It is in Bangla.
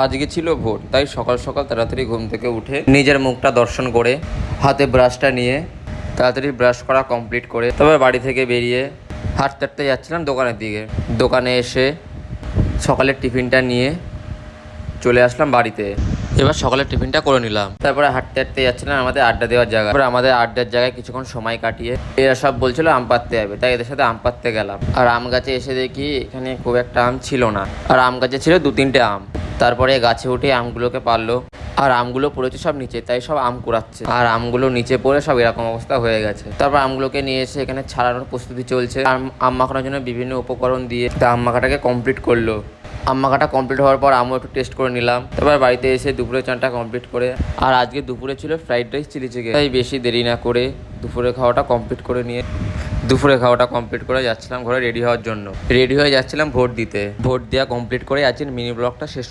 আজকে ছিল ভোট, তাই সকাল সকাল তাড়াতাড়ি ঘুম থেকে উঠে নিজের মুখটা দর্শন করে হাতে ব্রাশটা নিয়ে তাড়াতাড়ি ব্রাশ করা কমপ্লিট করে তবে বাড়ি থেকে বেরিয়ে হাঁটতে হাঁটতে যাচ্ছিলাম দোকানের দিকে। দোকানে এসে সকালের টিফিনটা নিয়ে চলে আসলাম বাড়িতে। এবার সকালের টিফিনটা করে নিলাম, তারপরে হাঁটতে হাঁটতে যাচ্ছিলাম আমাদের আড্ডা দেওয়ার জায়গা। তারপরে আমাদের আড্ডার জায়গায় কিছুক্ষণ সময় কাটিয়ে এরা সব বলছিল আম পাড়তে যাবে, তাই এদের সাথে আম পাড়তে গেলাম। আর আম গাছে এসে দেখি এখানে খুব একটা আম ছিল না, আর আম গাছে ছিল 2-3টে আম। তারপরে গাছে উঠে আমগুলোকে পারলো, আর আমগুলো পড়েছে সব নিচে, তাই সব আম কুড়াচ্ছে। আর আমগুলো নিচে পড়ে সব এরকম অবস্থা হয়ে গেছে। তারপর আমগুলোকে নিয়ে এসে এখানে ছাড়ানোর প্রস্তুতি চলছে। আম মাখানোর জন্য বিভিন্ন উপকরণ দিয়ে তা আম মাখাটাকে কমপ্লিট করলো। আম মাখাটা কমপ্লিট হওয়ার পর আমও একটু টেস্ট করে নিলাম। তারপর বাড়িতে এসে দুপুরে চানটা কমপ্লিট করে, আর আজকে দুপুরে ছিল ফ্রাইড রাইস চিলি চিকেন, তাই বেশি দেরি না করে দুপুরে খাওয়াটা কমপ্লিট করে যাচ্ছিলাম ঘরে রেডি হওয়ার জন্য। রেডি হয়ে যাচ্ছিলাম ভোট দিতে। ভোট দেওয়া কমপ্লিট করে আজকের মিনি ব্লগটা শেষ